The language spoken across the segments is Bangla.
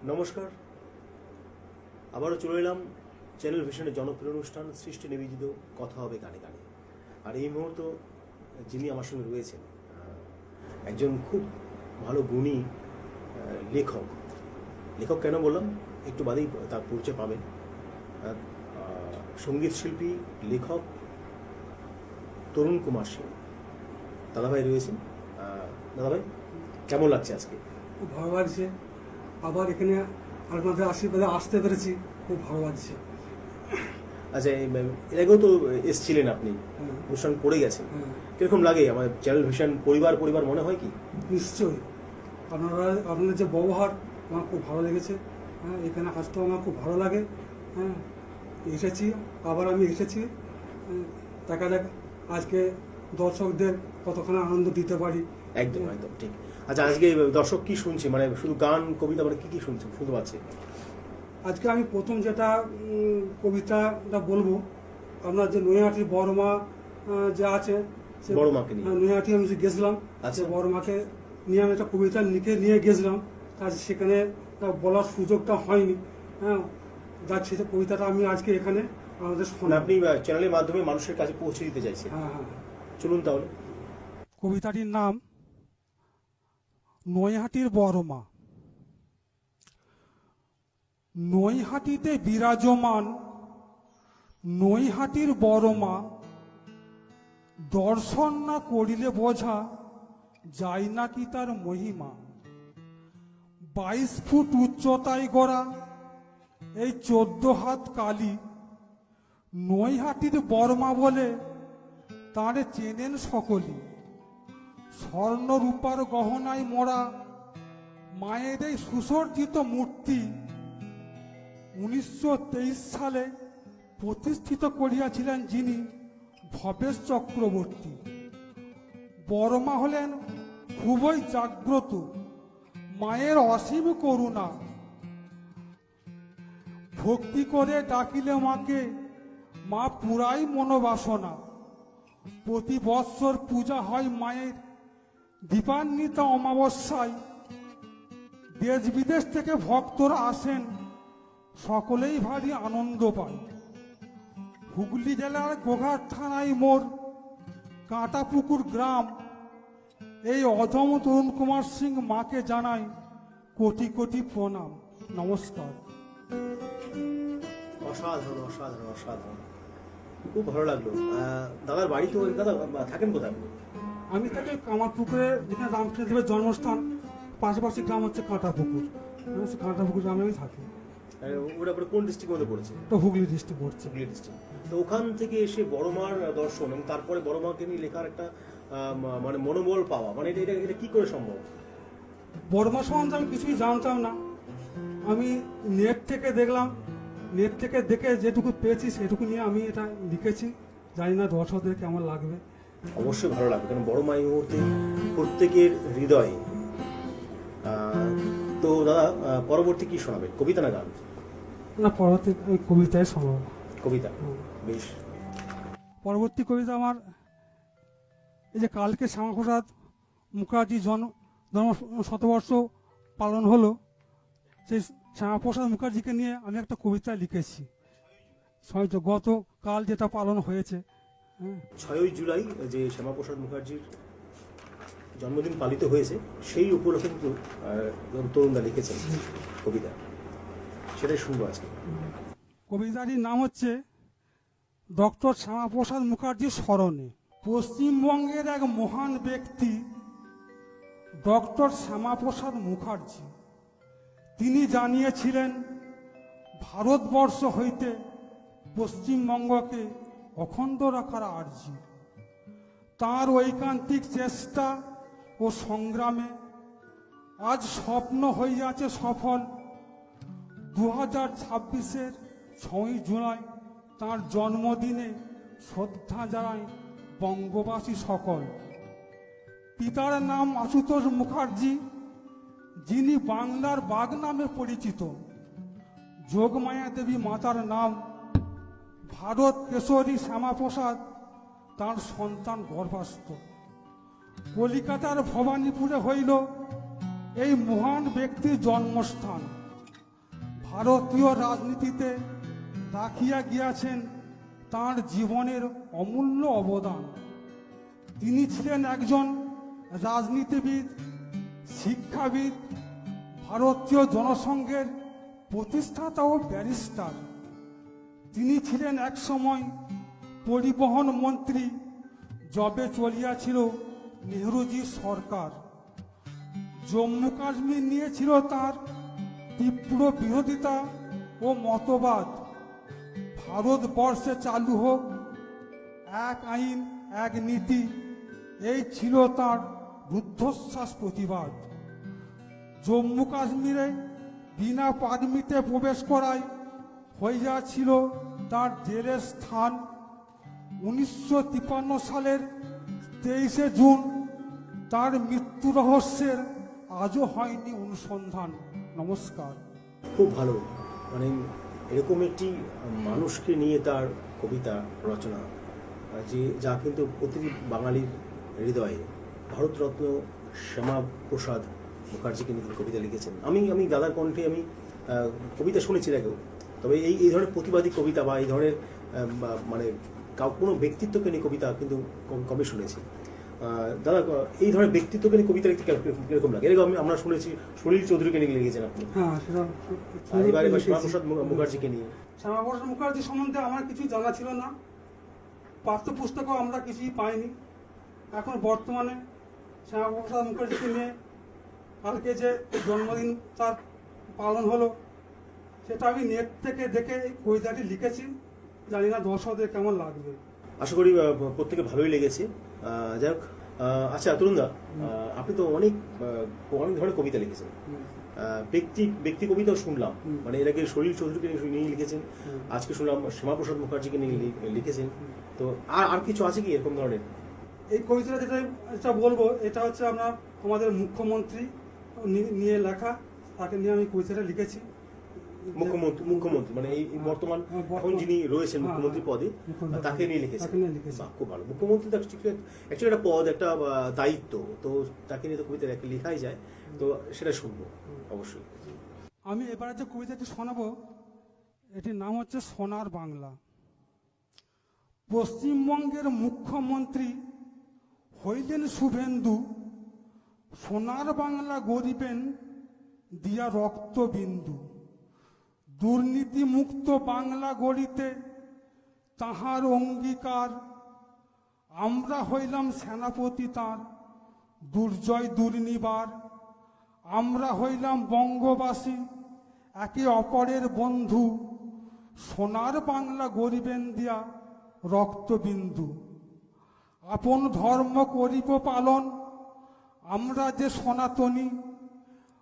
নমস্কার, আবারও চলে এলাম চ্যানেল ভিশনের জনপ্রিয় অনুষ্ঠান সৃষ্টি নিবেদিত কথা হবে গানে গানে। আর এই মুহূর্তে যিনি আমার সঙ্গে রয়েছেন একজন খুব ভালো গুণী লেখক। লেখক কেন বললাম একটু বাদেই তার পরিচয় পাবেন। সঙ্গীত শিল্পী লেখক তরুণ কুমার সিং দাদাভাই রয়েছেন। দাদাভাই কেমন লাগছে আজকে? খুব ভালো লাগছে, আবার এখানে আপনাদের আশীর্বাদে আসতে পেরেছি, খুব ভালো লাগছে। আচ্ছা, এর আগেও তো এসছিলেন আপনি, অনুষ্ঠান করে গেছেন, কিরকম লাগে? আমার চ্যানেল ভিশন পরিবার পরিবার মনে হয় কি? নিশ্চয়ই, আপনাদের যে ব্যবহার আমার খুব ভালো লেগেছে। এখানে আসতেও আমার খুব ভালো লাগে। এসেছি, আবার আমি এসেছি, দেখা যাক আজকে দর্শকদের কতখানি আনন্দ দিতে পারি। একদম একদম ঠিক। আচ্ছা, আজকে দর্শক কি শুনছে, মানে শুধু গান কবিতা, মানে কি শুনছে শুনতে পাচ্ছে? আজকে আমি প্রথম যেটা কবিতাটা বলবো, আপনার যে নৈহাটির বড় মা যে আছে, বড় মাকে নিয়ে নৈহাটি আমি যে গেছিলাম, আচ্ছা, বড় মাকে নিয়ে আমি একটা কবিতা লিখে নিয়ে গেছিলাম, আর সেখানে বলার সুযোগটা হয়নি। যাচ্ছে যে কবিতাটা আমি আজকে এখানে আমাদের আপনি চ্যানেলের মাধ্যমে মানুষের কাছে পৌঁছে দিতে চাইছেন। হ্যাঁ, চলুন তাহলে। কবিতাটির নাম নৈহাটির বড় মা। নৈহাটিতে বিরাজমান নৈহাটির বড় মা, দর্শন না করিলে বোঝা যায় নাকি তার মহিমা। 22 ফুট উচ্চতায় গড়া এই 14 হাত কালী, নৈহাটির বর্মা বলে তারে চেনেন সকলে। স্বর্ণ রূপার গহনায় মোড়া মায়ের এই সুসজ্জিত মূর্তি 1923 সালে প্রতিষ্ঠিত করিয়াছিলেন যিনি, ভবেশ চক্রবর্তী। বড়মা হলেন খুবই জাগ্রত, মায়ের অসীম করুণা। ভক্তি করে ডাকিলে মাকে মা পুরাই মনোবাসনা। প্রতি বৎসর পূজা হয় মায়ের দীপান্বিত অমাবস্যায়। দেশ বিদেশ থেকে ভক্তরা আসেন, সকলেই ভারী আনন্দ পায়। হুগলি জেলার গোঘাট থানায় মোর কাঁটাপুকুর গ্রাম। এই অধম তরুণ কুমার সিং মাকে জানাই কোটি কোটি প্রণাম, নমস্কার। অসাধারণ অসাধারণ অসাধারণ, খুব ভালো লাগলো। দাদার বাড়ি তো, দাদা থাকেন কোথায়? আমি থাকি কামারপুকুরে, যেখানে রামকৃষ্ণদেবের জন্মস্থান, পাশাপাশি গ্রাম হচ্ছে কাঁটাপুকুর। কাঁটাপুকুর গ্রামে আমি থাকি। ওটা কোন ডিস্ট্রিক্টের মধ্যে পড়েছে? তো হুগলি ডিস্ট্রিক্ট পড়ছে। হুগলি ডিস্ট্রিক্ট। তো ওখান থেকে এসে বড় মার দর্শন এবং তারপরে বড় মাকে নিয়ে লেখার একটা মানে মনোবল পাওয়া, মানে এটা এটা কি করে সম্ভব? বড় মা সম্বন্ধে আমি কিছুই জানতাম না, আমি নেট থেকে দেখলাম, নেট থেকে দেখে যেটুকু পেয়েছি সেটুকু নিয়ে আমি এটা লিখেছি। জানি না দর্শকদের কেমন লাগবে। অবশ্যই ভালো লাগবে, কারণ বড় মা এই মুহূর্তে প্রত্যেকের হৃদয়ে। তো দাদা পরবর্তী কি শোনাবেন, কবিতা না গান? না, পরবর্তী কবিতায় শোনাবো। কবিতা, বেশ। পরবর্তী কবিতা আমার এই যে কালকে শ্যামাপ্রসাদ মুখার্জির জন্ম 100 পালন হলো, সেই শ্যামাপ্রসাদ মুখার্জিকে নিয়ে আমি একটা কবিতা লিখেছি। গতকাল যেটা পালন হয়েছে, 6ই জুলাই যে শ্যামাপ্রসাদ মুখার্জির জন্মদিন পালিত হয়েছে, সেই উপলক্ষে কিন্তু তরুণদা লিখেছেন কবিতা, সেটাই শুনবো আজকে। কবিতাটির নাম হচ্ছে ডক্টর শ্যামাপ্রসাদ মুখার্জির স্মরণে। পশ্চিমবঙ্গের এক মহান ব্যক্তি ডক্টর শ্যামাপ্রসাদ মুখার্জি, তিনি জানিয়েছিলেন ভারতবর্ষ হইতে পশ্চিমবঙ্গকে অখণ্ড রাখার আর্জি। তাঁর ঐকান্তিক চেষ্টা ও সংগ্রামে আজ স্বপ্ন হইয়াছে সফল। 2026-এর 6ই জুলাই তাঁর জন্মদিনে শ্রদ্ধা জানায় বঙ্গবাসী সকল। পিতার নাম আশুতোষ মুখার্জি, যিনি বাংলার বাঘ নামে পরিচিত। যোগমায়া দেবী মাতার নাম ভারত কেশরী শ্যামাপ্রসাদ, তার সন্তান গর্ভাস্থ। কলিকাতার ভবানীপুরে হইল এই মহান ব্যক্তির জন্মস্থান। ভারতীয় রাজনীতিতে রাখিয়া গিয়াছেন তাঁর জীবনের অমূল্য অবদান। তিনি ছিলেন একজন রাজনীতিবিদ, শিক্ষাবিদ, ভারতীয় জনসংঘের প্রতিষ্ঠাতা ও ব্যারিস্টার। তিনি ছিলেন একসময় পরিবহন মন্ত্রী, যবে চলিয়াছিল নেহরুজির সরকার। জম্মু কাশ্মীর নিয়েছিল তার তীব্র বিরোধিতা ও মতবাদ। ভারতবর্ষে চালু হোক এক আইন এক নীতি, এই ছিল তার রুদ্ধশ্বাস প্রতিবাদ। জম্মু কাশ্মীরে বিনা পারমিটে প্রবেশ করায় হইয়াছিল তার জেলের স্থান। 1953 সালের 23শে জুন তার মৃত্যু রহস্যের আজও হয়নি অনুসন্ধান। নমস্কার। খুব ভালো, মানে এরকম একটি মানুষকে নিয়ে তার কবিতা রচনা, যা কিন্তু প্রতিটি বাঙালির হৃদয়ে। ভারতরত্ন শ্যামাপ্রসাদ মুখার্জিকে নিয়ে তিনি কবিতা লিখেছেন। আমি দাদার কণ্ঠে আমি কবিতা শুনেছি আগেও, তবে এই ধরনের প্রতিবাদী কবিতা বা এই ধরনের মানে কোনো ব্যক্তিত্বকে নিয়ে কবিতা কিন্তু কবে শুনেছি। দাদা, এই ধরনের ব্যক্তিত্বকে নিয়ে কবিতা লিখতে কিরকম লাগে? এরকম আমরা শুনেছি সলিল চৌধুরীকে নিয়ে লিখেছেন আপনি, এবার শ্যামাপ্রসাদ মুখার্জিকে নিয়ে। শ্যামাপ্রসাদ মুখার্জি সম্বন্ধে আমার কিছু জানা ছিল না, পাঠ্যপুস্তকও আমরা কিছুই পাইনি। এখন বর্তমানে শ্যামাপ্রসাদ মুখার্জিকে নিয়ে কালকে যে জন্মদিন তার পালন হলো, সেটা আমি নেট থেকে দেখে এই কবিতাটি লিখেছি। জানি না দর্শকদের কেমন লাগবে। আশা করি প্রত্যেকে ভালোই লেগেছে। যাই হোক, আচ্ছা তরুণদা, আপনি তো অনেক ধরনের কবিতা লিখেছেন। ব্যক্তি কবিতাও শুনলাম, মানে এর আগে সলিল চৌধুরীকে নিয়ে লিখেছেন, আজকে শুনলাম শ্যামাপ্রসাদ মুখার্জিকে নিয়ে লিখেছেন। তো আর কিছু আছে কি এরকম ধরনের? এই কবিতাটা যেটা বলবো, এটা হচ্ছে আমাদের মুখ্যমন্ত্রী নিয়ে লেখা, তাকে নিয়ে আমি কবিতাটা লিখেছি। মুখ্যমন্ত্রী মানে এই বর্তমান এখন যিনি রয়েছেন মুখ্যমন্ত্রী পদে, তাকে নিয়ে লিখেছেন। খুব ভালো। মুখ্যমন্ত্রী অ্যাকচুয়ালি একটা পদ, একটা দায়িত্ব, তো তাকে নিয়ে তো কবিতা লেখাই যায়, তো সেটা শুনবো অবশ্যই। আমি এবারে যে কবিতাটি শোনাবো, এটির নাম হচ্ছে সোনার বাংলা। পশ্চিমবঙ্গের মুখ্যমন্ত্রী হইলেন শুভেন্দু, সোনার বাংলা গরিবেন দিয়া রক্তবিন্দু। দুর্নীতি মুক্ত বাংলা গড়িতে তাহার অঙ্গীকার, আমরা হইলাম সেনাপতি তাঁর দুর্জয় দুর্নিবার। আমরা হইলাম বঙ্গবাসী একে অপরের বন্ধু, সোনার বাংলা গরিবেন দিয়া রক্তবিন্দু। আপন ধর্ম করিব পালন আমরা যে সনাতনী,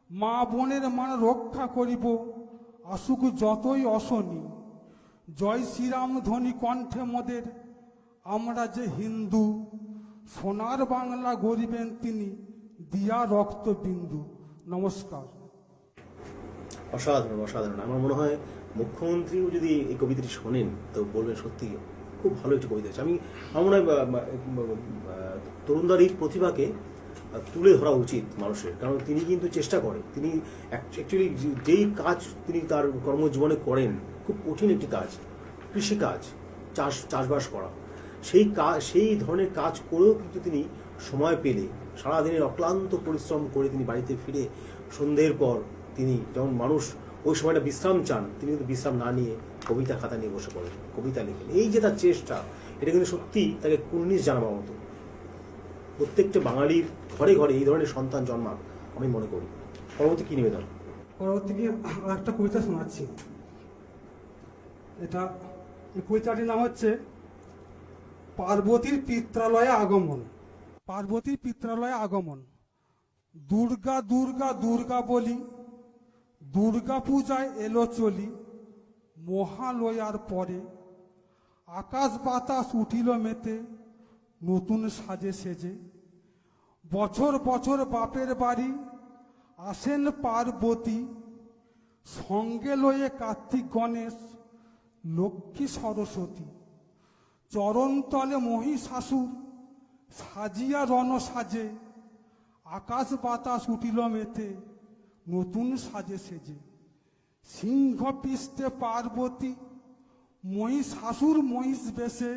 মা বোনের মান রক্ষা করিব আসুক যতই অশনি। জয় শ্রীরাম ধ্বনি কণ্ঠে মোদের আমরা যে হিন্দু, সোনার বাংলা গরিবেন তিনি দিয়া রক্তবিন্দু। নমস্কার। অসাধারণ অসাধারণ। আমার মনে হয় মুখ্যমন্ত্রীও যদি এই কবিতাটি শোনেন তো বলবেন সত্যি খুব ভালো একটি কবিতা আছে। আমার মনে হয় তরুণদার এই প্রতিভাকে তুলে ধরা উচিত মানুষের, কারণ তিনি কিন্তু চেষ্টা করেন। তিনি অ্যাকচুয়ালি যেই কাজ তিনি তার কর্মজীবনে করেন, খুব কঠিন একটি কাজ, কৃষিকাজ, চাষবাস করা, সেই ধরনের কাজ করেও কিন্তু তিনি সময় পেলে সারাদিনের অক্লান্ত পরিশ্রম করে তিনি বাড়িতে ফিরে সন্ধ্যের পর তিনি যেমন মানুষ ওই সময়টা বিশ্রাম চান, তিনি কিন্তু বিশ্রাম না নিয়ে কবিতা খাতা নিয়ে বসে পড়েন, কবিতা লেখেন। এই যে তার চেষ্টা, এটা কিন্তু সত্যি তাকে কুর্নিশ জানাবার মতো। প্রত্যেকটা বাঙালির ঘরে ঘরে এই ধরনের সন্তান জন্মাক আমি মনে করি। পরবর্তী কি নিবেদন? পরবর্তী একটা কবিতা শোনাচ্ছি। এই কবিতাটির নাম হচ্ছে পার্বতীর পিত্রালয়ে আগমন। পার্বতীর পিত্রালয়ে আগমন। দুর্গা দুর্গা দুর্গা বলি, দুর্গা পূজায় এলো চলি, মহালয়ার পরে আকাশ বাতাস উঠিল মেতে নতুন সাজে সেজে। বছর বছর বাপের বাড়ি আসেন পার্বতী, সঙ্গে লয়ে কার্তিক গণেশ লক্ষ্মী সরস্বতী। চরণতলে মহিষাসুর সাজিয়া রণ সাজে, আকাশ বাতাস উঠিল মেতে নতুন সাজে সেজে। সিংহ পৃষ্ঠে পার্বতী, মহিষাসুর মহিষ বেশে,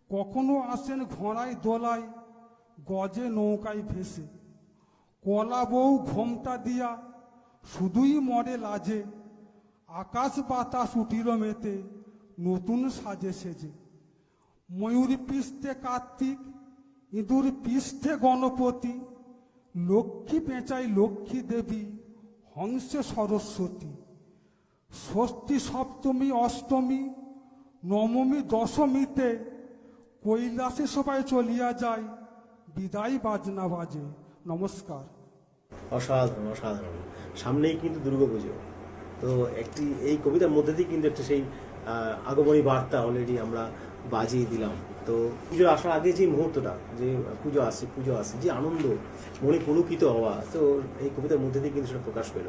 কখনো আসেন ঘোড়ায় দোলায়, গজে নৌকায় ভেসে। কলা বউ ঘোমটা দিয়া শুধুই মরে লাজে, আকাশ বাতাস উঠিল মেতে নতুন সাজে সেজে। ময়ূর পৃষ্ঠে কার্তিক, ইঁদুর পৃষ্ঠে গণপতি, লক্ষ্মী পেঁচাই লক্ষ্মী দেবী, হংসে সরস্বতী। ষষ্ঠী সপ্তমী অষ্টমী নবমী দশমীতে, কৈলাসে সবাই চলিয়া যায়, বিদায় বাজনা বাজে। নমস্কার। অসাধারণ অসাধারণ। সামনেই কিন্তু দুর্গাপুজো, তো এই কবিতার মধ্যে দিয়ে কিন্তু একটা সেই আগমনী বার্তা অলরেডি আমরা বাজিয়ে দিলাম। তো পুজো আসার আগে যে মুহূর্তটা, যে পুজো আসছে যে আনন্দ, মনে পুলকিত হওয়া, তো এই কবিতার মধ্যে দিয়ে কিন্তু সেটা প্রকাশ পেল।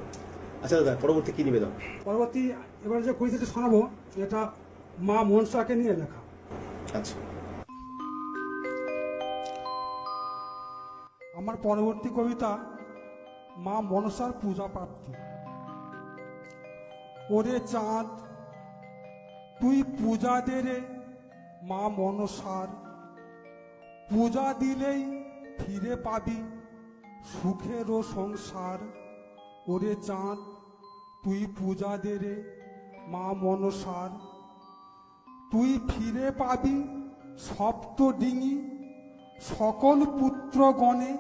আচ্ছা দাদা, পরবর্তী কি নিবেদন? পরবর্তী এবার যে কবিতাটা শোনাবো, এটা মা মনসাকে নিয়ে লেখা। আচ্ছা। আমার পরবর্তী কবিতা মা মনসার পূজা প্রার্থী। ওরে চাঁদ তুই পূজা দে রে মা মনসার, পূজা দিলেই ফিরে পাবি সুখেরও সংসার। ওরে চাঁদ তুই পূজা দে রে মা মনসার, তুই ফিরে পাবি সপ্ত ডিঙি সকল পুত্রগণে।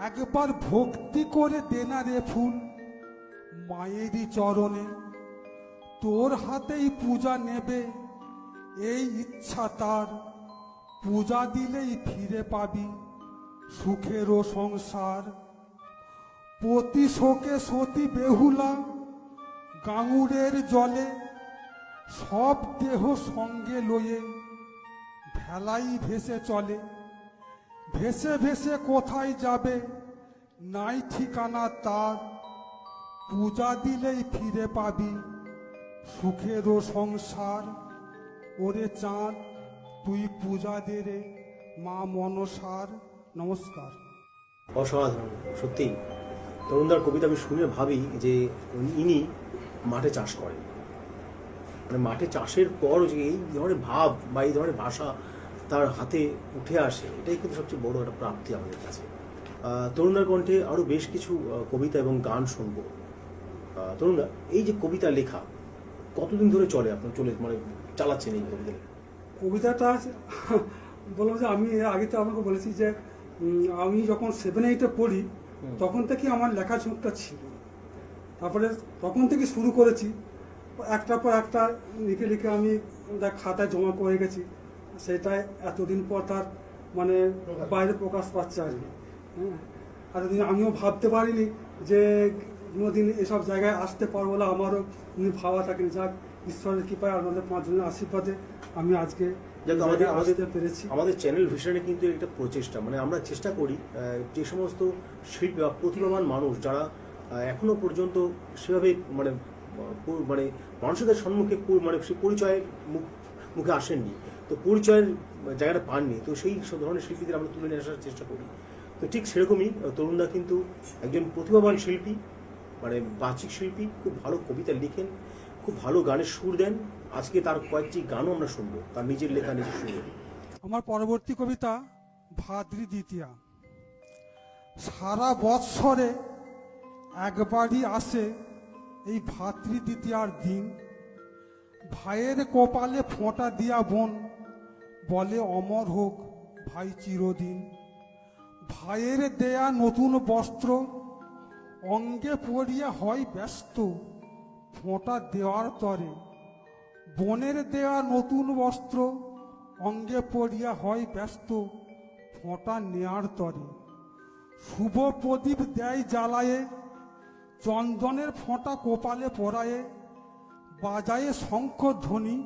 একবার ভক্তি করে দেনা রে ফুল মায়েরই চরণে, তোর হাতেই পূজা নেবে এই ইচ্ছা তার, পূজা দিলেই ফিরে পাবি সুখেরও সংসার। পতি শোকে সতী বেহুলা গাঙুরের জলে, সব দেহ সঙ্গে লয়ে ভেলাই ভেসে চলে। ভেসে ভেসে কোথায় যাবে নাই ঠিকানা তার, পূজা দিলেই ফিরে পাবি সুখেরও সংসার। ওরে চাঁদ তুই পূজা দে রে মা মনসার। নমস্কার। অসাধারণ সত্যি। তরুণদার কবিতা আমি শুনে ভাবি যে ইনি মাঠে চাষ করেন, মানে মাঠে চাষের পর যে এই ধরনের ভাব বা এই ধরনের ভাষা তার হাতে উঠে আসে, এটাই কিন্তু সবচেয়ে বড় একটা প্রাপ্তি আমাদের কাছে। তরুণদার কণ্ঠে আরও বেশ কিছু কবিতা এবং গান শুনবো। তরুণদা, এই যে কবিতা লেখা কতদিন ধরে চলে, আপনার মানে চালাচ্ছেন এই কবিতা লেখা? কবিতাটা বললাম যে আমি আগে তো আমাকে বলেছি যে আমি যখন 7-8-এ পড়ি তখন থেকে আমার লেখার ঝোঁকটা ছিল। তারপরে তখন থেকে শুরু করেছি, একটার পর একটা লিখে লিখে আমি খাতায় জমা করে গেছি। সেটাই এতদিন পর তার মানে বাইরে প্রকাশ পাচ্ছে আর কি। হ্যাঁ, এতদিন আমিও ভাবতে পারিনি যে কোনোদিন এসব জায়গায় আসতে পারবো না, আমারও ভাবা থাকেনি। যাক, ঈশ্বরের কৃপায় আমাদের 5 জনের আশীর্বাদে আমি আজকে আসতে পেরেছি। আমাদের চ্যানেল ভিশনে কিন্তু একটা প্রচেষ্টা, মানে আমরা চেষ্টা করি যে সমস্ত শিল্পী বা প্রতিভাবান মানুষ যারা এখনো পর্যন্ত সেভাবে মানে মানে মানুষদের সম্মুখে মানে সে পরিচয়ের মুখে আসেননি, তো পরিচয়ের জায়গাটা পাননি, তো সেই সব ধরনের শিল্পীদের আমরা তুলে নিয়ে আসার চেষ্টা করি। তো ঠিক সেরকমই তরুণদা কিন্তু একজন প্রতিভাবান শিল্পী, মানে বাচিক শিল্পী, খুব ভালো কবিতা লিখেন, খুব ভালো গানের সুর দেন। আজকে তার কয়েকটি গানও আমরা শুনবো, তার নিজের লেখা নিজের সুরে। আমার পরবর্তী কবিতা ভাদ্রী দ্বিতীয়া। সারা বৎসরে একবারই আসে এই ভাদ্রী দ্বিতীয়ার দিন, ভাইয়ের কপালে ফোঁটা দিয়া বোন বলে অমর হোক ভাই চিরদিন। ভাইয়ের দেয়া নতুন বস্ত্র অঙ্গে পরিয়া হয় ব্যস্ত ফোঁটা দেওয়ার তরে, বোনের দেয়া নতুন বস্ত্র অঙ্গে পরিয়া হয় ব্যস্ত ফোঁটা নেয়ার তরে। শুভ প্রদীপ দেয় জ্বালায়ে, চন্দনের ফোঁটা কপালে পরায়ে, বাজায়ে শঙ্খ ধ্বনি,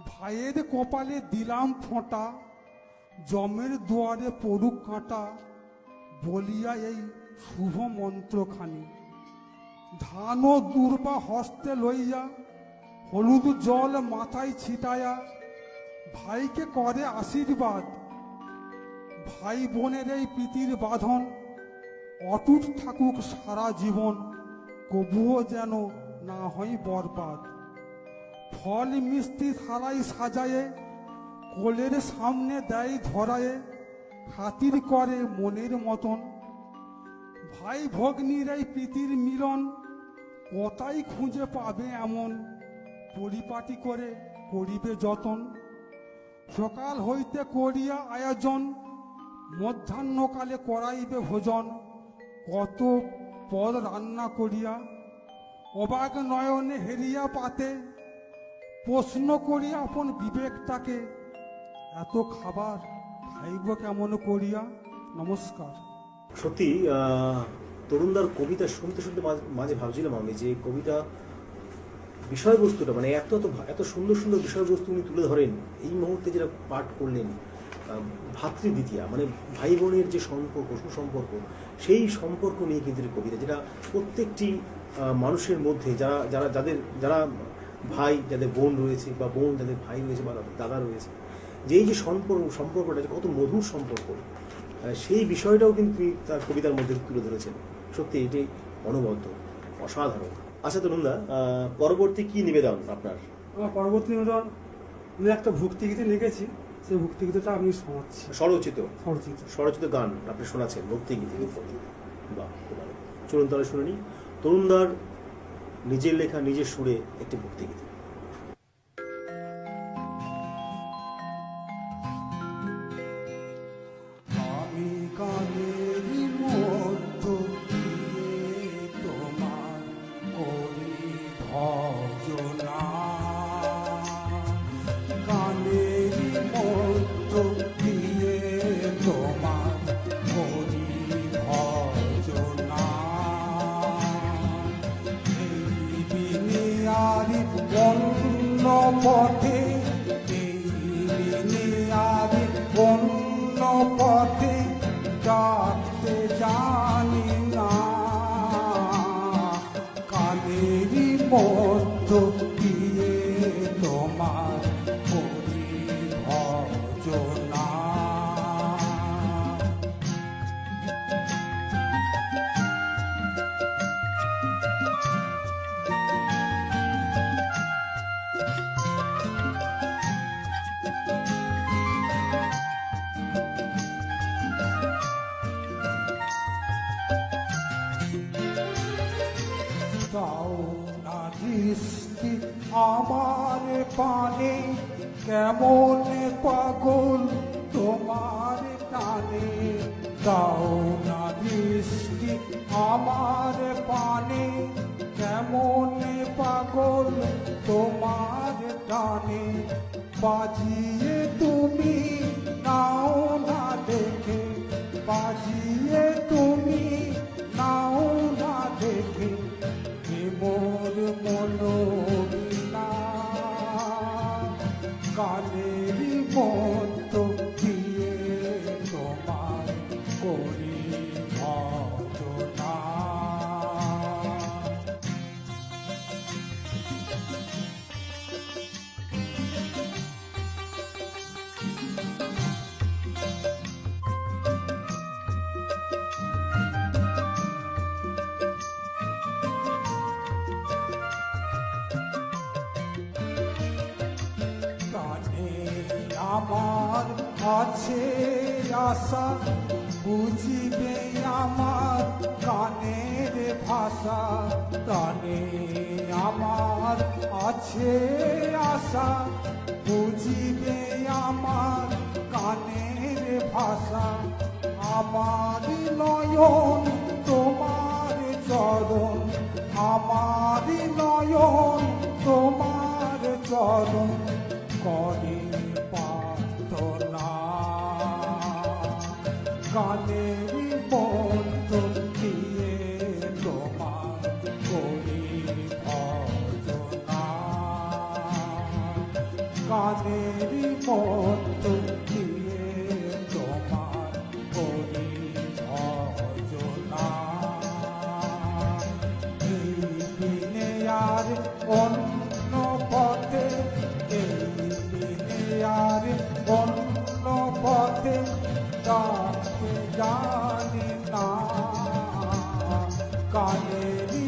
ভাইয়ের কপালে দিলাম ফোঁটা, জমের দুয়ারে পড়ুক কাঁটা, বলিয়া এই শুভ মন্ত্রখানি। ধান ও দুর্বা হস্তে লইয়া, হলুদ জল মাথায় ছিটায়া, ভাইকে করে আশীর্বাদ। ভাই বোনের এই প্রীতির বাঁধন অটুট থাকুক সারা জীবন, কবুও যেন না হয় বরবাদ। ফল মিষ্টি থালায় সাজায়ে কোলের সামনে দেয় ধরায়ে, খাতির করে মনের মতন। ভাই ভগ্নীর এই প্রীতির মিলন কোথায় খুঁজে পাবে এমন, পরিপাটি করে করিবে যতন। সকাল হইতে করিয়া আয়োজন, মধ্যাহ্নকালে করাইবে ভোজন। কত পদ রান্না করিয়া অবাক নয়নে হেরিয়া পাতে, প্রশ্ন করিয়া আপন বিবেকটাকে, এত খাবার খাইব কেমন করিয়া। নমস্কার। সত্যি তরুণদার কবিতা শুনতে শুনতে মাঝে ভাবছিলাম আমি যে কবিতা বিষয়বস্তুটা মানে এত এত এত সুন্দর সুন্দর বিষয়বস্তু উনি তুলে ধরেন। এই মুহূর্তে যেটা পাঠ করলেন ভাতৃদ্বিতীয়া মানে ভাই বোনের যে সম্পর্ক সুসম্পর্ক, সেই সম্পর্ক নিয়ে কিন্তু কবিতা, যেটা প্রত্যেকটি মানুষের মধ্যে যারা ভাই যাদের বোন রয়েছে বা বোন যাদের ভাই রয়েছে বা দাদা রয়েছে, যে এই যে সম্পর্কটা কত মধুর সম্পর্ক, সেই বিষয়টাও কিন্তু তার কবিতার মধ্যে তুলে ধরেছেন। সত্যি এটি অনবদ্য, অসাধারণ। আচ্ছা তরুণদা, পরবর্তী কি নিবেদন আপনার? আমার পরবর্তী নিবেদন, আমি একটা ভক্তিগীতি লিখেছি, সেই ভক্তিগীতিটা আমি শোনাচ্ছি। স্বরচিত গান আপনি শোনাচ্ছেন ভক্তিগীতি। বাহ, খুব ভালো। চলুন তাহলে শুনে নিই তরুণদার নিজের লেখা নিজের সুরে একটি ভক্তিগীতি। আমি গানেরই মধ্য দিয়ে তোমার করি ভজনা, গানেরই মধ্য দিয়ে তোমার করি ভজনা। এই বিনিয়ারি অন্য পথে, এই বিনিয়ারি অন্য পথে যাতে জানি না, কালেরই মধ্য দিয়ে তোমার করি ভজনা। দাও না দৃষ্টি আমার পানে, কেমন পাগল তোমার টানে। দাও না দৃষ্টি আমার পানে, কেমন পাগল তোমার টানে। বাজিয়ে তুমি নাও না দেখে, বাজিয়ে তুমি নাও না দেখে, মোর মনোবিনা কালেরই মধ্য দিয়ে তোমার করি ভজনা। আমার আছে আশা, বুঝিবে আমার গানের ভাষা। গানে আমার আছে আশা, বুঝিবে আমার গানের ভাষা। আমার নয়ন তোমার চরণ, আমার নয়ন তোমার চরণ করে প্রার্থনা। গানেরই মধ্য দিয়ে তোমার করি ভজনা, গানেরই মধ্য দিয়ে তোমার করি ভজনা। এই দিনে আর অন্য পথে, এই দিনে আর অন্য পথে যাতে জানি না, কালেরই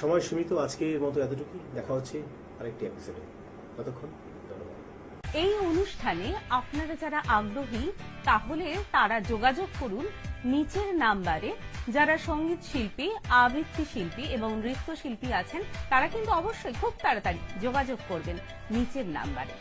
সময় সীমিত, আজকের মতো এতটুকুই। দেখা হচ্ছে আরেকটি এপিসোডে। ততক্ষণ ধন্যবাদ। এই অনুষ্ঠানে আপনারা যারা আগ্রহী তাহলে তারা যোগাযোগ করুন নিচের নাম্বারে। যারা সঙ্গীত শিল্পী, আবৃত্তি শিল্পী এবং নৃত্যশিল্পী আছেন তারা কিন্তু অবশ্যই খুব তাড়াতাড়ি যোগাযোগ করবেন নিচের নাম্বারে।